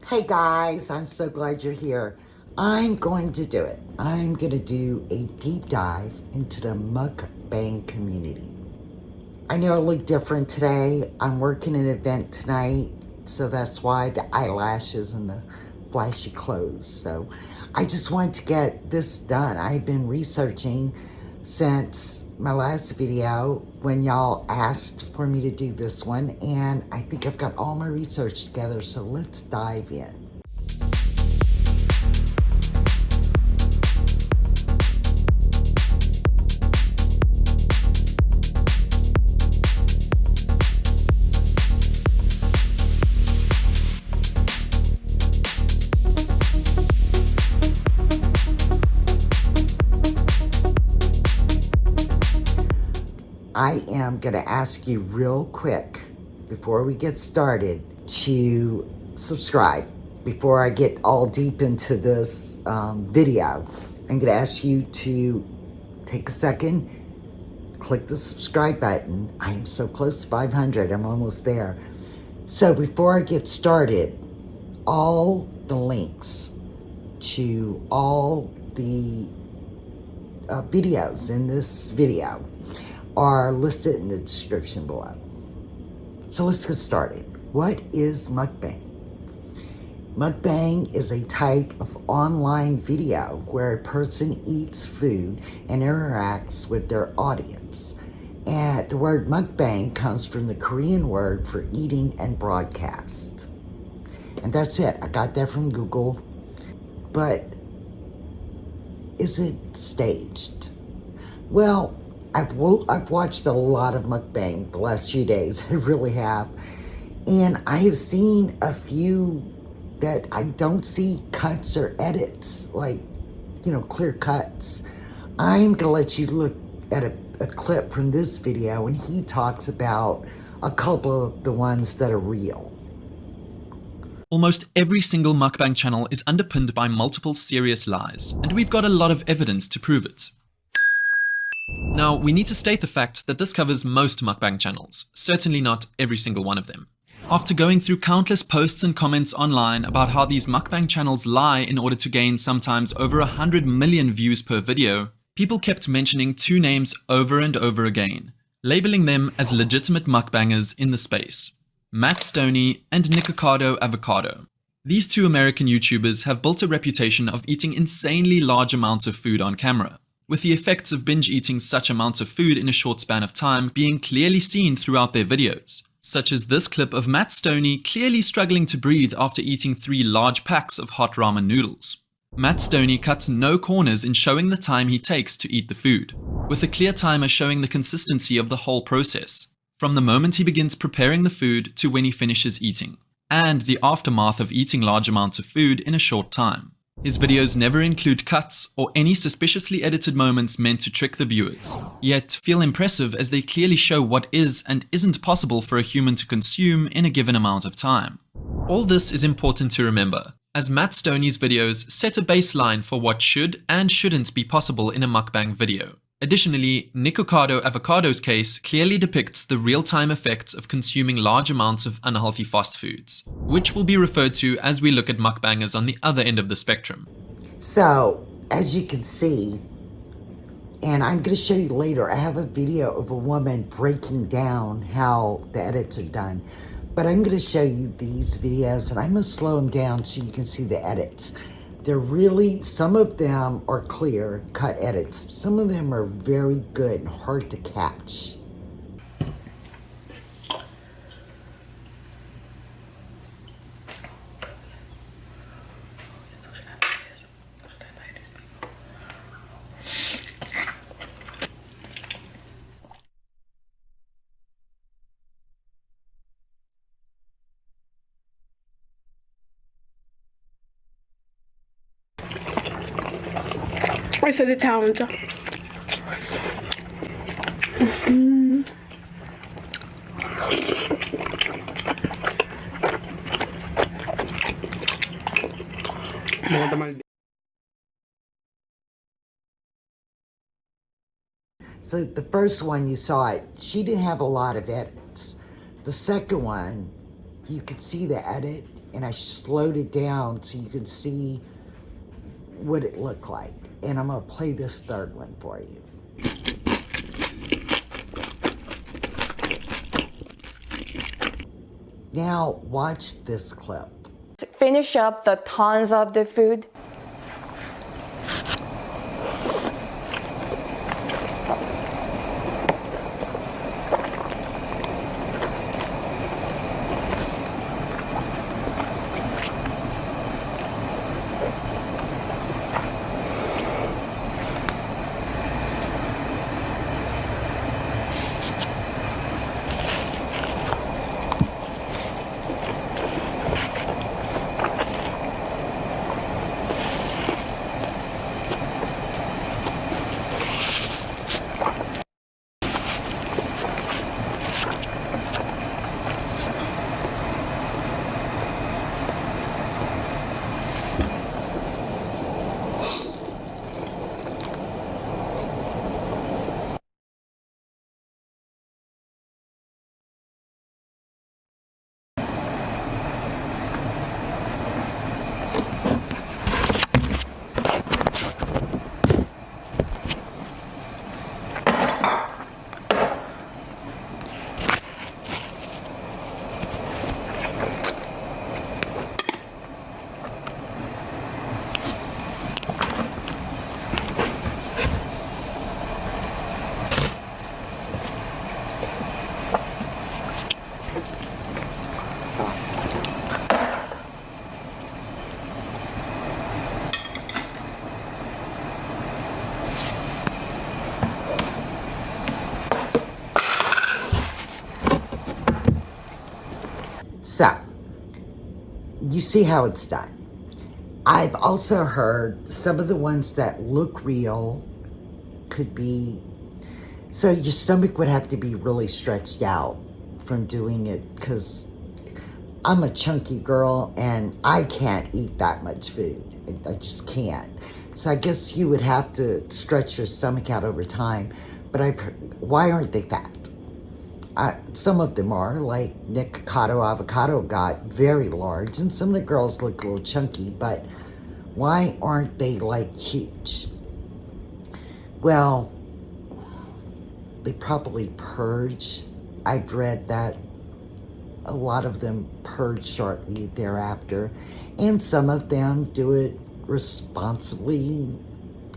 Hey guys, I'm so glad you're here. I'm going to do it. I'm going to do a deep dive into the mukbang community. I know I look different today. I'm working an event tonight, so that's why the eyelashes and the flashy clothes. So I just wanted to get this done. I've been researching since my last video when y'all asked for me to do this one, and I think I've got all my research together, so let's dive in. I am going to ask you real quick before we get started to subscribe. Before I get all deep into this video, I'm going to ask you to take a second, click the subscribe button. I am so close to 500. I'm almost there. So before I get started, all the links to all the videos in this video are listed in the description below. So let's get started. What is mukbang? Mukbang is a type of online video where a person eats food and interacts with their audience. And the word mukbang comes from the Korean word for eating and broadcast. And that's it. I got that from Google. But is it staged? Well, I've watched a lot of mukbang the last few days. I really have. And I have seen a few that I don't see cuts or edits, like, clear cuts. I'm going to let you look at a clip from this video, and he talks about a couple of the ones that are real. Almost every single mukbang channel is underpinned by multiple serious lies, and we've got a lot of evidence to prove it. Now, we need to state the fact that this covers most mukbang channels, certainly not every single one of them. After going through countless posts and comments online about how these mukbang channels lie in order to gain sometimes over 100 million views per video, people kept mentioning two names over and over again, labeling them as legitimate mukbangers in the space: Matt Stoney and Nikocado Avocado. These two American YouTubers have built a reputation of eating insanely large amounts of food on camera, with the effects of binge eating such amounts of food in a short span of time being clearly seen throughout their videos, such as this clip of Matt Stoney clearly struggling to breathe after eating 3 large packs of hot ramen noodles. Matt Stoney cuts no corners in showing the time he takes to eat the food, with a clear timer showing the consistency of the whole process, from the moment he begins preparing the food to when he finishes eating, and the aftermath of eating large amounts of food in a short time. His videos never include cuts or any suspiciously edited moments meant to trick the viewers, yet feel impressive as they clearly show what is and isn't possible for a human to consume in a given amount of time. All this is important to remember, as Matt Stoney's videos set a baseline for what should and shouldn't be possible in a mukbang video. Additionally, Nikocado Avocado's case clearly depicts the real-time effects of consuming large amounts of unhealthy fast foods, which will be referred to as we look at mukbangers on the other end of the spectrum. So, as you can see, and I'm going to show you later, I have a video of a woman breaking down how the edits are done. But I'm going to show you these videos, and I'm going to slow them down so you can see the edits. They're really, some of them are clear cut edits. Some of them are very good and hard to catch. I said it down. So the first one you saw it, she didn't have a lot of edits. The second one, you could see the edit, and I slowed it down so you can see what it looked like. And I'm going to play this third one for you. Now watch this clip. Finish up the tons of the food. So, you see how it's done. I've also heard some of the ones that look real could be, so your stomach would have to be really stretched out from doing it, because I'm a chunky girl and I can't eat that much food. I just can't. So I guess you would have to stretch your stomach out over time. But why aren't they fat? Some of them are, like Nikocado Avocado got very large, and some of the girls look a little chunky, but why aren't they like huge? Well, they probably purge. I've read that a lot of them purge shortly thereafter, and some of them do it responsibly,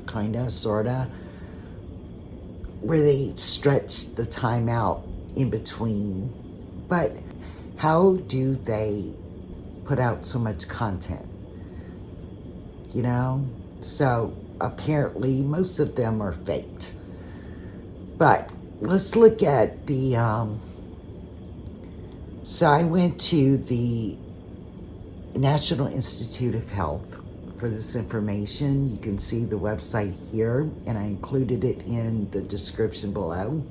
kinda, sorta, where they stretch the time out in between. But how do they put out so much content? You know? So apparently most of them are faked. But let's look at the so I went to the National Institute of Health for this information. You can see the website here, and I included it in the description below.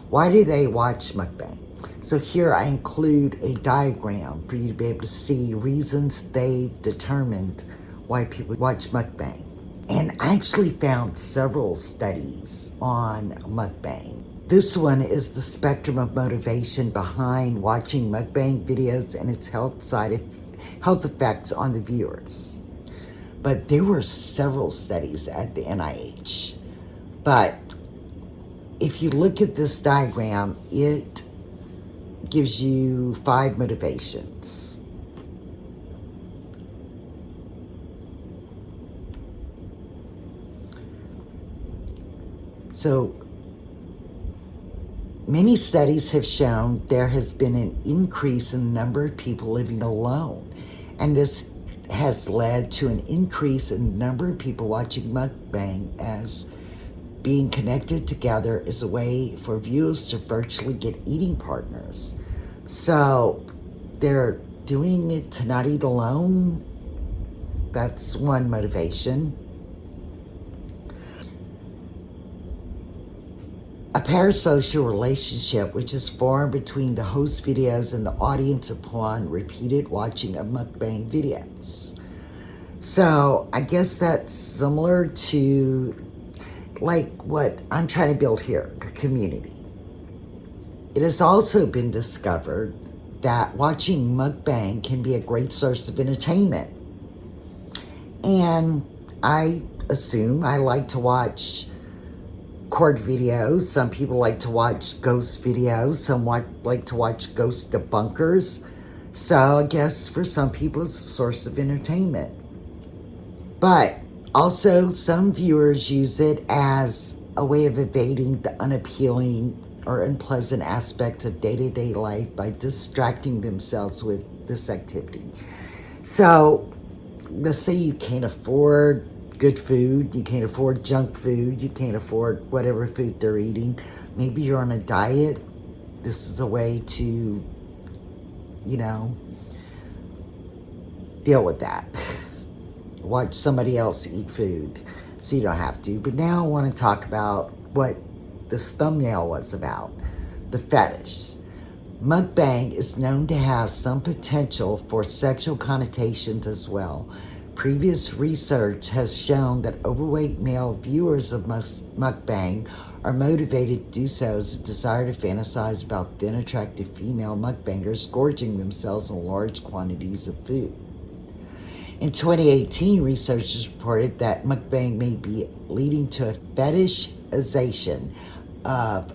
Why do they watch mukbang? So here I include a diagram for you to be able to see reasons they've determined why people watch mukbang. And I actually found several studies on mukbang. This one is the spectrum of motivation behind watching mukbang videos and its health effects on the viewers. But there were several studies at the NIH. But if you look at this diagram, it gives you 5 motivations. So many studies have shown there has been an increase in the number of people living alone, and this has led to an increase in the number of people watching mukbang, as being connected together is a way for viewers to virtually get eating partners. So they're doing it to not eat alone. That's one motivation. A parasocial relationship which is formed between the host videos and the audience upon repeated watching of mukbang videos. So I guess that's similar to like what I'm trying to build here, a community. It has also been discovered that watching mukbang can be a great source of entertainment. And I assume I like to watch court videos. Some people like to watch ghost videos. Some like to watch ghost debunkers. So I guess for some people it's a source of entertainment. But also some viewers use it as a way of evading the unappealing or unpleasant aspect of day-to-day life by distracting themselves with this activity. So let's say you can't afford good food, you can't afford junk food, you can't afford whatever food they're eating. Maybe you're on a diet. This is a way to, deal with that. Watch somebody else eat food so you don't have to. But now I want to talk about what this thumbnail was about, the fetish. Mukbang is known to have some potential for sexual connotations as well. Previous research has shown that overweight male viewers of mukbang are motivated to do so as a desire to fantasize about thin, attractive female mukbangers gorging themselves on large quantities of food. In 2018, researchers reported that mukbang may be leading to a fetishization of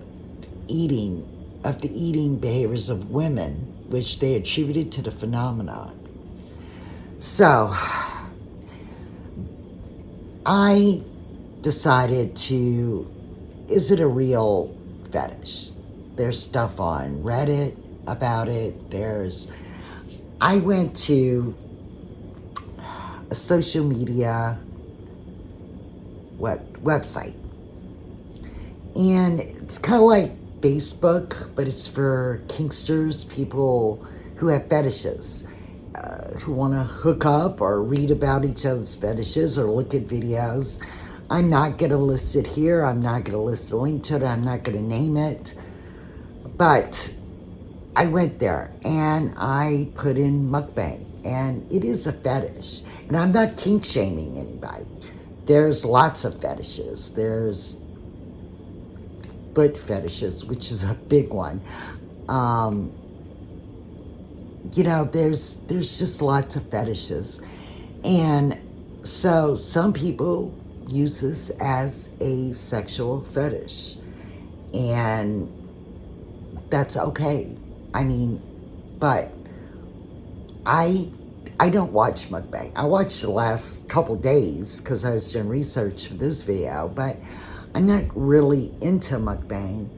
the eating behaviors of women, which they attributed to the phenomenon. So, I decided is it a real fetish? There's stuff on Reddit about it. I went to a social media website. And it's kind of like Facebook, but it's for kinksters, people who have fetishes, who want to hook up or read about each other's fetishes or look at videos. I'm not going to list it here. I'm not going to list a link to it. I'm not going to name it. But I went there and I put in mukbang, and it is a fetish. And I'm not kink shaming anybody. There's lots of fetishes. There's foot fetishes, which is a big one. There's just lots of fetishes. And so some people use this as a sexual fetish. And that's okay. But I don't watch mukbang. I watched the last couple days because I was doing research for this video, but I'm not really into mukbang.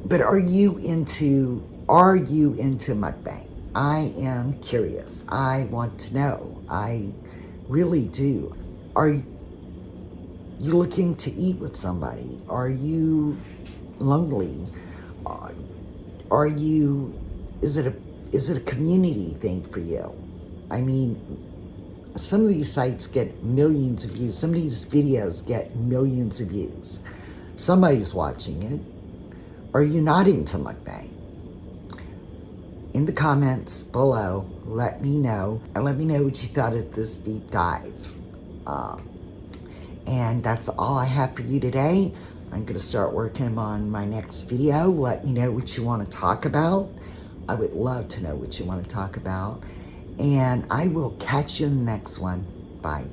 But are you into mukbang? I am curious. I want to know. I really do. Are you looking to eat with somebody? Are you lonely? Is it a community thing for you? Some of these sites get millions of views. Some of these videos get millions of views. Somebody's watching it. Are you not into mukbang? In the comments below, let me know. And let me know what you thought of this deep dive. And that's all I have for you today. I'm going to start working on my next video. Let me know what you want to talk about. I would love to know what you want to talk about. And I will catch you in the next one. Bye.